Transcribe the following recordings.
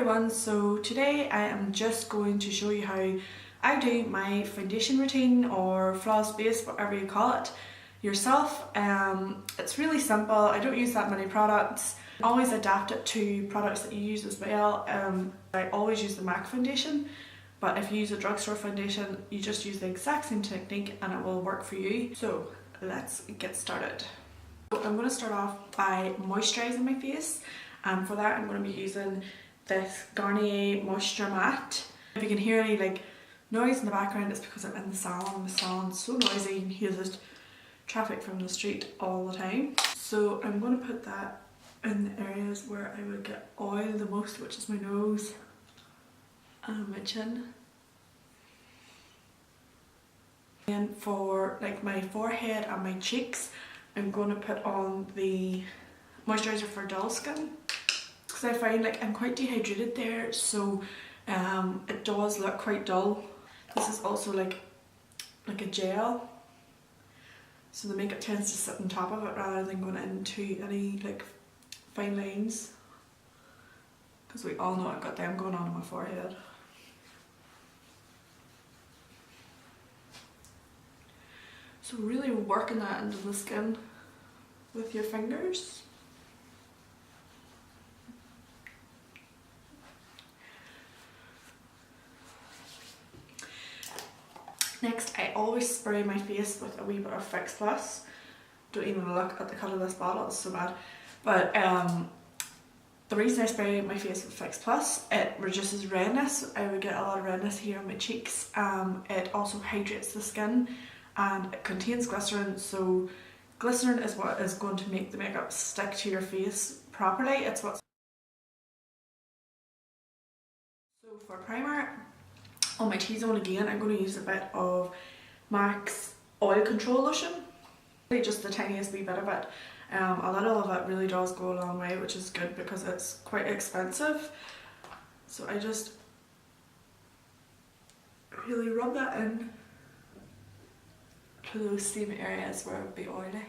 everyone, so today I am just going to show you how I do my foundation routine or flawless base, whatever you call it yourself. It's really simple. I don't use that many products. I always adapt it to products that you use as well. I always use the MAC foundation, but if you use a drugstore foundation you just use the exact same technique and it will work for you. So let's get started. So I'm going to start off by moisturising my face, and for that I'm going to be using this Garnier Moisture Matte. If you can hear any noise in the background, it's because I'm in the salon. The salon's so noisy, you can hear the traffic from the street all the time. So I'm going to put that in the areas where I would get oil the most, which is my nose and my chin. And for my forehead and my cheeks, I'm going to put on the moisturiser for dull skin, because I find I'm quite dehydrated there, so it does look quite dull. This is also like a gel, so the makeup tends to sit on top of it rather than going into any fine lines, because we all know I've got them going on my forehead. So really working that into the skin with your fingers. Next, I always spray my face with a wee bit of FIX+. Don't even look at the colour of this bottle, it's so bad. But the reason I spray my face with FIX+, it reduces redness. I would get a lot of redness here on my cheeks. It also hydrates the skin, and it contains glycerin, so glycerin is what is going to make the makeup stick to your face properly. It's what's... So for primer, on my T-zone again, I'm going to use a bit of MAC's Oil Control Lotion. Just the tiniest wee bit of it. A little of it really does go a long way, which is good because it's quite expensive. So I just really rub that in to those same areas where it would be oily.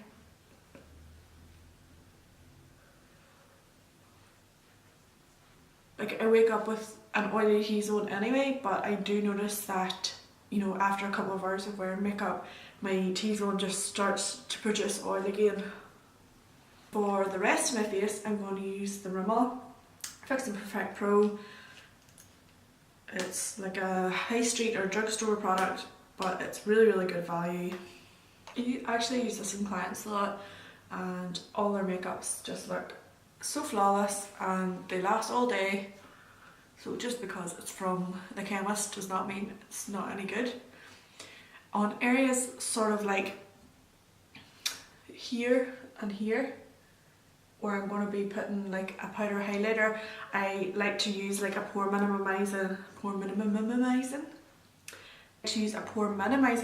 I wake up with an oily T-zone anyway, but I do notice that, after a couple of hours of wearing makeup, my T-zone just starts to produce oil again. For the rest of my face, I'm going to use the RIMMEL FIX&PERFECT Pro. It's like a high street or drugstore product, but it's really, really good value. I actually use this in clients a lot, and all their makeups just look so flawless and they last all day. So just because it's from the chemist does not mean it's not any good. On areas sort of here and here, where I'm going to be putting a powder highlighter, I like to use a pore minimizing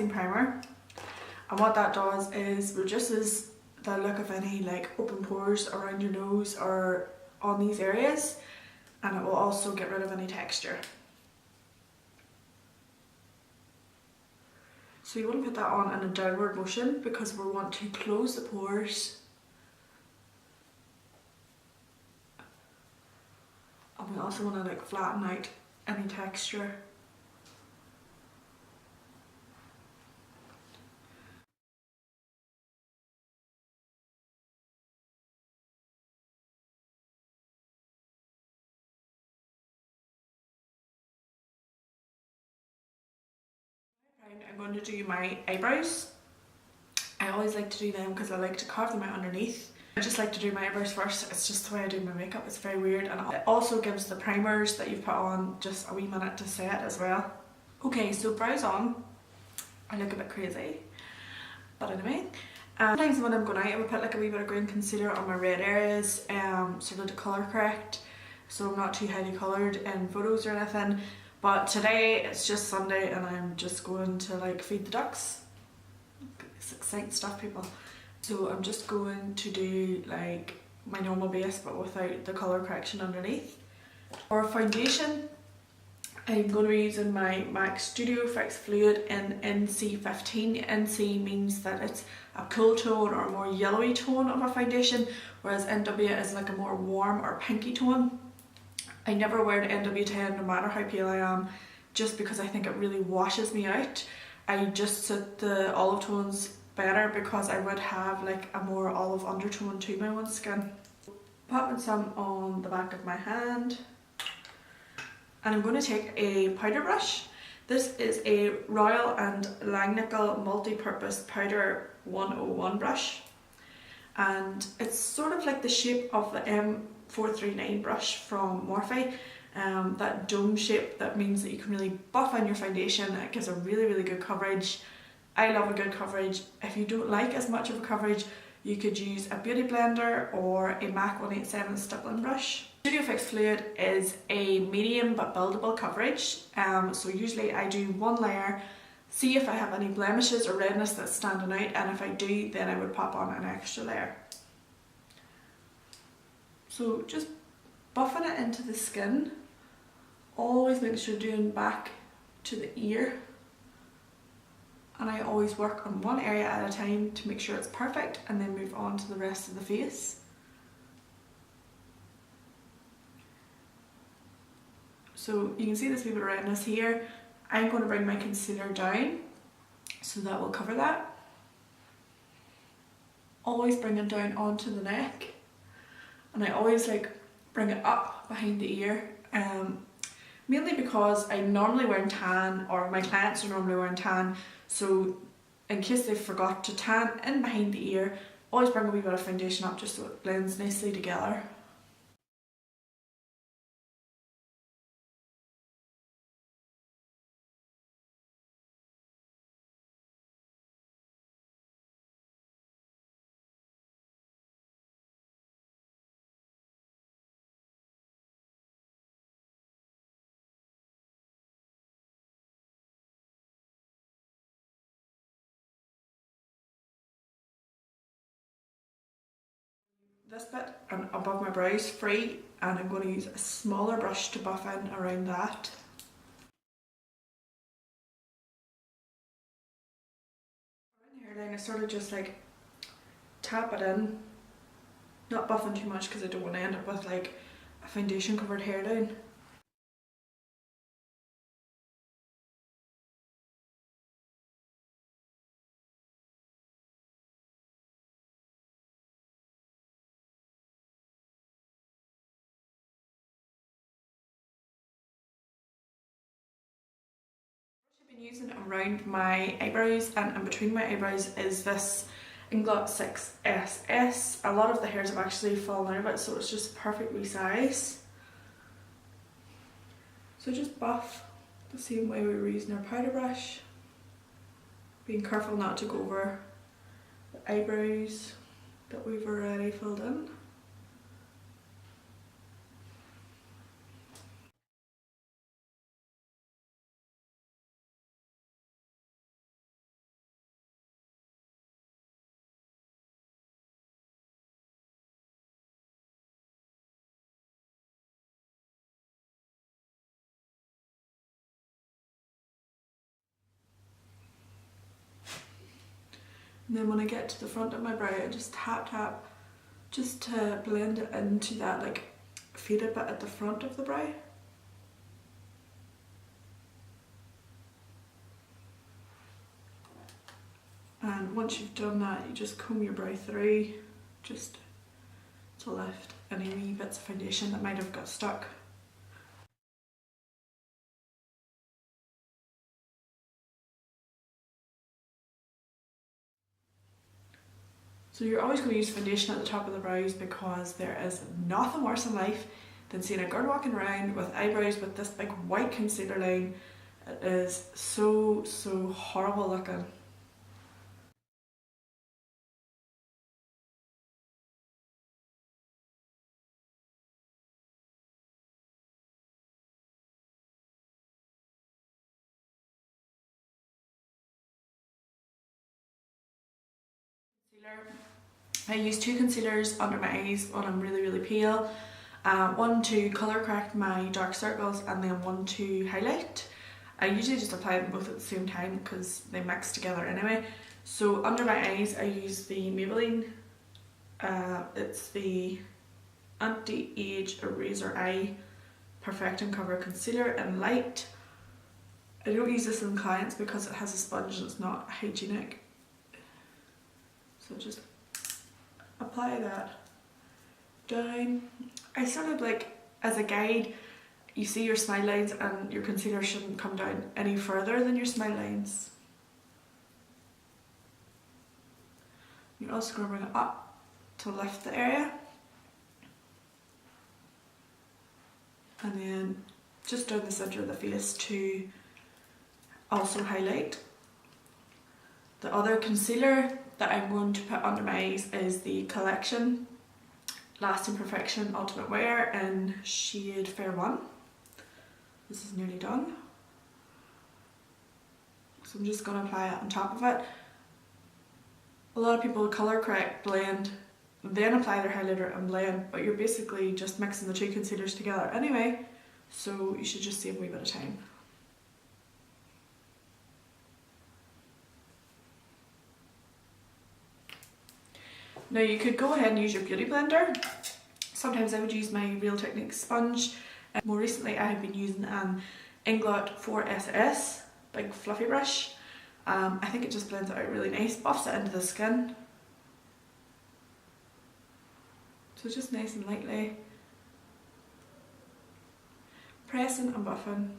primer. And what that does is reduces the look of any open pores around your nose or on these areas, and it will also get rid of any texture. So you want to put that on in a downward motion because we want to close the pores, and we also want to flatten out any texture. I'm going to do my eyebrows. I always like to do them because I like to carve them out underneath. I just like to do my eyebrows first. It's just the way I do my makeup. It's very weird, and it also gives the primers that you've put on just a wee minute to set as well. Okay, so brows on. I look a bit crazy, but anyway. Sometimes when I'm going out I would put a wee bit of green concealer on my red areas, sort of to colour correct, so I'm not too highly coloured in photos or anything. But today it's just Sunday and I'm just going to feed the ducks. It's exciting stuff, people. So I'm just going to do my normal base but without the colour correction underneath. For foundation, I'm going to be using my MAC Studio Fix Fluid in NC15. NC means that it's a cool tone or a more yellowy tone of a foundation, whereas NW is a more warm or pinky tone. I never wear an NW10 no matter how pale I am, just because I think it really washes me out. I just suit the olive tones better because I would have like a more olive undertone to my own skin. Popping some on the back of my hand, and I'm going to take a powder brush. This is a Royal and Langnickel multi-purpose powder 101 brush, and it's sort of like the shape of the M439 brush from Morphe. That dome shape, that means that you can really buff in your foundation. It gives a really good coverage. I love a good coverage. If you don't like as much of a coverage, you could use a beauty blender or a MAC 187 stippling brush. Studio Fix Fluid is a medium but buildable coverage, so usually I do one layer, see if I have any blemishes or redness that's standing out, and if I do, then I would pop on an extra layer. So just buffing it into the skin. Always make sure you're doing back to the ear, and I always work on one area at a time to make sure it's perfect and then move on to the rest of the face. So you can see this wee bit of redness here. I'm going to bring my concealer down so that will cover that. Always bring it down onto the neck, and I always like bring it up behind the ear, mainly because I'm normally wearing tan, or my clients are normally wearing tan, so in case they forgot to tan in behind the ear, always bring a wee bit of foundation up just so it blends nicely together. This bit and above my brows free, and I'm going to use a smaller brush to buff in around that. Around the hairline I sort of just like tap it in, not buffing too much because I don't want to end up with like a foundation covered hairline. I've been using around my eyebrows and in between my eyebrows is this Inglot 6SS. A lot of the hairs have actually fallen out of it, so it's just perfect resize. So just buff the same way we were using our powder brush, being careful not to go over the eyebrows that we've already filled in. And then when I get to the front of my brow, I just tap just to blend it into that like faded bit at the front of the brow. And once you've done that, you just comb your brow through just to lift any wee bits of foundation that might have got stuck. So you're always going to use foundation at the top of the brows because there is nothing worse in life than seeing a girl walking around with eyebrows with this big white concealer line. It is so horrible looking. Concealer. I use two concealers under my eyes when I'm really pale. One to colour correct my dark circles and then one to highlight. I usually just apply them both at the same time because they mix together anyway. So under my eyes I use the Maybelline. It's the Anti-Age Eraser Eye Perfect and Cover Concealer in Light. I don't use this in clients because it has a sponge and it's not hygienic. So just apply that down. I sort of like, as a guide, you see your smile lines and your concealer shouldn't come down any further than your smile lines. You're also going to bring it up to lift the area. And then just down the centre of the face to also highlight. The other concealer that I'm going to put under my eyes is the Collection Lasting Perfection Ultimate Wear in shade Fair 1. This is nearly done. So I'm just going to apply it on top of it. A lot of people colour correct, blend, then apply their highlighter and blend, but you're basically just mixing the two concealers together anyway, so you should just save a wee bit of time. Now you could go ahead and use your beauty blender. Sometimes I would use my Real Techniques sponge. More recently I have been using an Inglot 4SS, big fluffy brush. I think it just blends it out really nice, buffs it into the skin. So just nice and lightly pressing and buffing.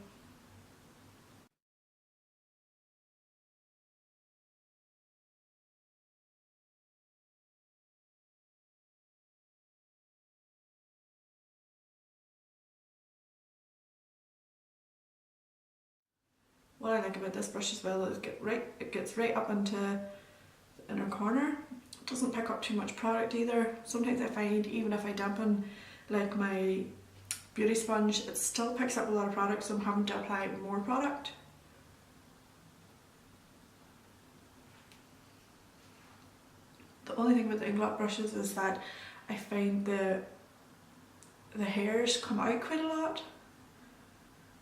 What I like about this brush as well is it gets right up into the inner corner. It doesn't pick up too much product either. Sometimes I find even if I dampen like my beauty sponge, it still picks up a lot of product, so I'm having to apply more product. The only thing with the Inglot brushes is that I find the hairs come out quite a lot.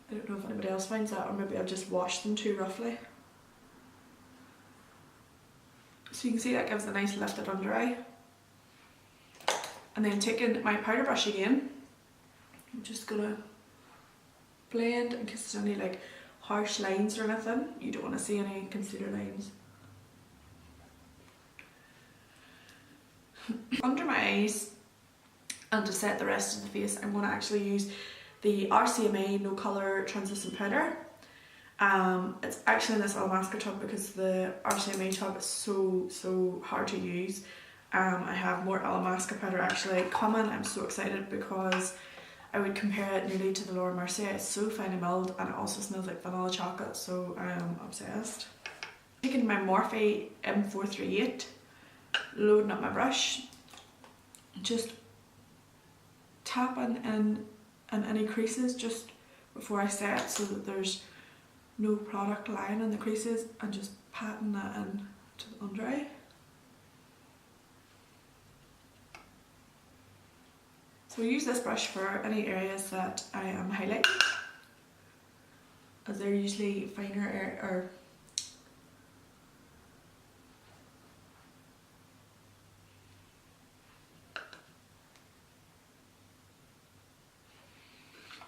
I don't know if anybody else finds that, or maybe I've just washed them too roughly. So you can see that gives a nice lifted under eye. And then taking my powder brush again, I'm just gonna blend in case there's any like harsh lines or anything. You don't want to see any concealer lines. Under my eyes, and to set the rest of the face, I'm going to actually use the RCMA No Colour Translucent Powder. It's actually in this Alamasca tub because the RCMA tub is so hard to use. I have more Alamasca powder actually coming. I'm so excited because I would compare it nearly to the Laura Mercier. It's so finely milled and it also smells like vanilla chocolate, so I am obsessed. Taking my Morphe M438, loading up my brush, just tapping in any creases just before I set so that there's no product lying in the creases, and just patting that in to the under eye. So I use this brush for any areas that I am highlighting, as they're usually finer or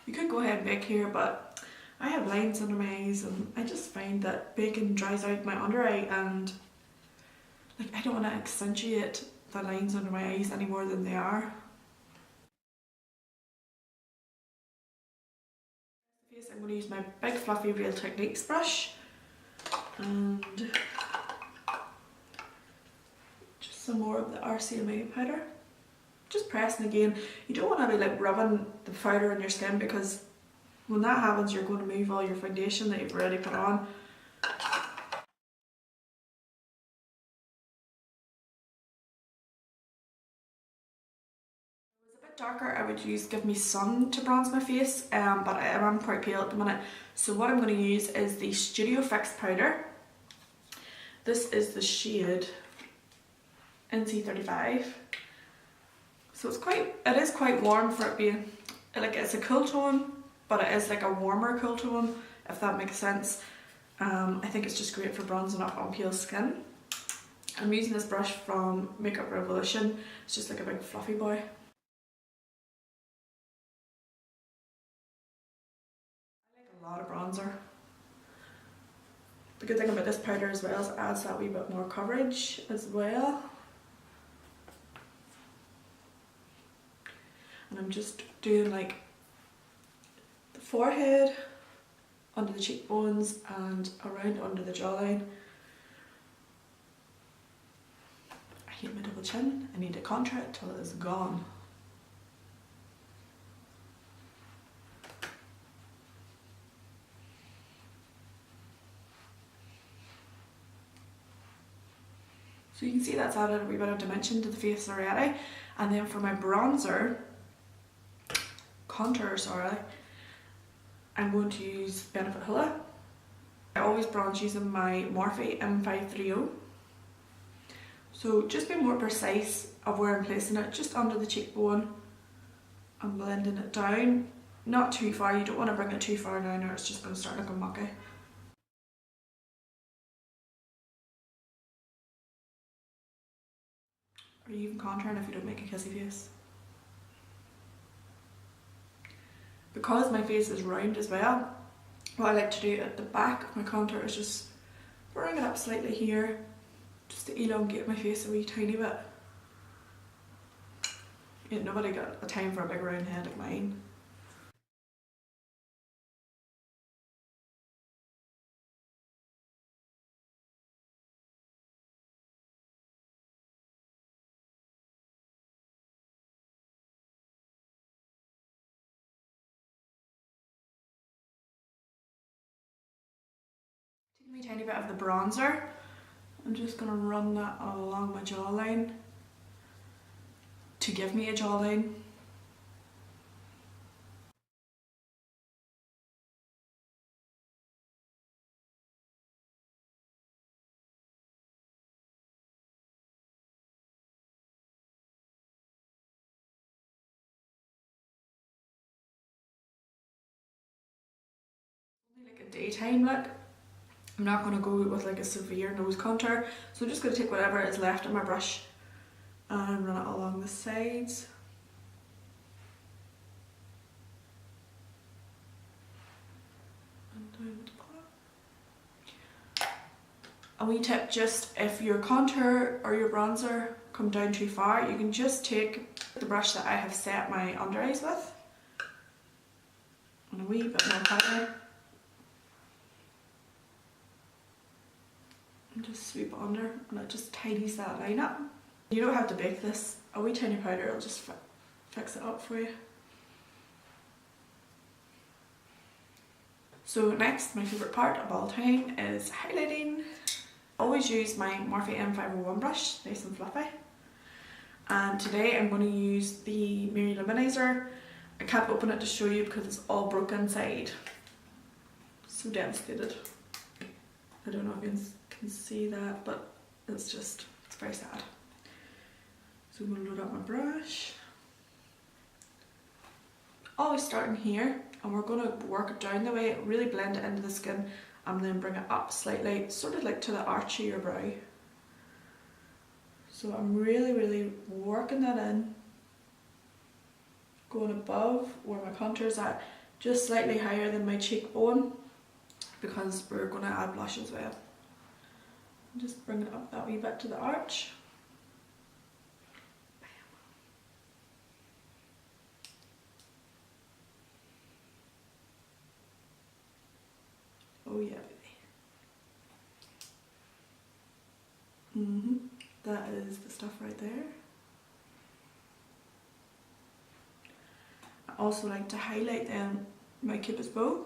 you could go ahead and bake here, but I have lines under my eyes and I just find that baking dries out my under eye, and like I don't want to accentuate the lines under my eyes any more than they are. I'm going to use my big fluffy Real Techniques brush and just some more of the RCMA powder. Just pressing again. You don't want to be like rubbing the powder on your skin, because when that happens you're going to move all your foundation that you've already put on. If it was a bit darker I would use Give Me Sun to bronze my face, but I am quite pale at the minute, so what I'm going to use is the Studio Fix powder. This is the shade NC35. So it is quite warm for it being, like it's a cool tone, but it is like a warmer cool tone, if that makes sense. I think it's just great for bronzing up on pale skin. I'm using this brush from Makeup Revolution. It's just like a big fluffy boy. A lot of bronzer. The good thing about this powder as well is it adds that wee bit more coverage as well. And I'm just doing like the forehead, under the cheekbones and around under the jawline. I hate my double chin. I need to contour it till it is gone. So you can see that's added a wee bit of dimension to the face already. And then for my contour, I'm going to use Benefit HOOLA. I always bronze using my Morphe M530. So just be more precise of where I'm placing it, just under the cheekbone and blending it down. Not too far, you don't want to bring it too far down or it's just going to start looking mucky. Or even contouring if you don't make a kissy face. Because my face is round as well, what I like to do at the back of my contour is just bring it up slightly here, just to elongate my face a wee tiny bit. Ain't nobody got a time for a big round head like mine. Taking a tiny bit of the bronzer, I'm just going to run that along my jawline to give me a jawline. Like a daytime look. I'm not going to go with like a severe nose contour, so I'm just going to take whatever is left on my brush and run it along the sides. And down the bottom. A wee tip, just if your contour or your bronzer come down too far, you can just take the brush that I have set my under eyes with and a wee bit more powder. And just sweep it under and it just tidies that line up. You don't have to bake this. A wee tiny powder will just fix it up for you. So next, my favourite part of all time is highlighting. I always use my Morphe M501 brush, nice and fluffy. And today I'm going to use the LOU-MANIZER. I can't open it to show you because it's all broken inside. So devastated. I don't know if you can see that, but it's very sad. So I'm going to load up my brush. Always starting here, and we're going to work it down the way, really blend it into the skin, and then bring it up slightly, sort of like to the arch of your brow. So I'm really working that in, going above where my contour is at, just slightly higher than my cheekbone, because we're going to add blush as well. Just bring it up that wee bit to the arch. Bam. Oh yeah, baby. That is the stuff right there. I also like to highlight my cupid's bow.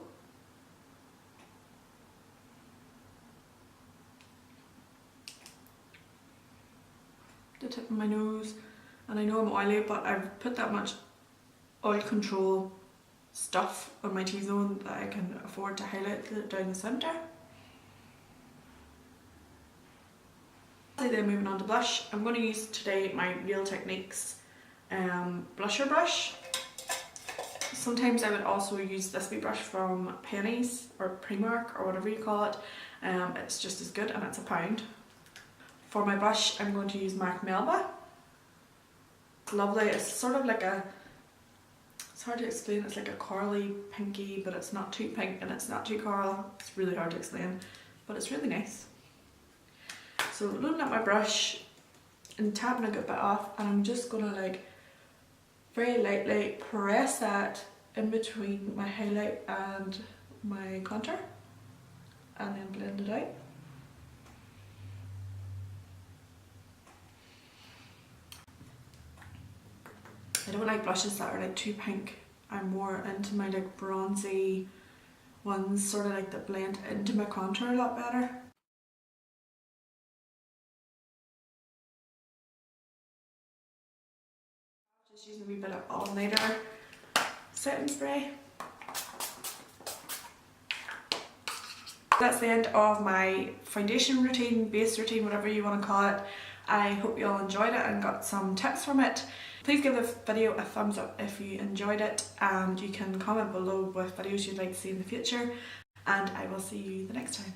The tip of my nose, and I know I'm oily, but I've put that much oil control stuff on my T-zone that I can afford to highlight it down the centre. Then moving on to blush, I'm going to use today my Real Techniques blusher brush. Sometimes I would also use this wee brush from Pennies or Primark or whatever you call it. It's just as good and it's £1. For my brush, I'm going to use MAC MELBA. It's lovely. It's sort of like it's hard to explain. It's like a corally pinky, but it's not too pink and it's not too coral. It's really hard to explain, but it's really nice. So loading up my brush and tapping a good bit off, and I'm just gonna like very lightly press that in between my highlight and my contour and then blend it out. I don't like blushes that are like too pink. I'm more into my like bronzy ones, sort of like that blend into my contour a lot better. Just using a wee bit of all-nighter setting spray. That's the end of my foundation routine, base routine, whatever you want to call it. I hope you all enjoyed it and got some tips from it. Please give this video a thumbs up if you enjoyed it, and you can comment below with videos you'd like to see in the future, and I will see you the next time.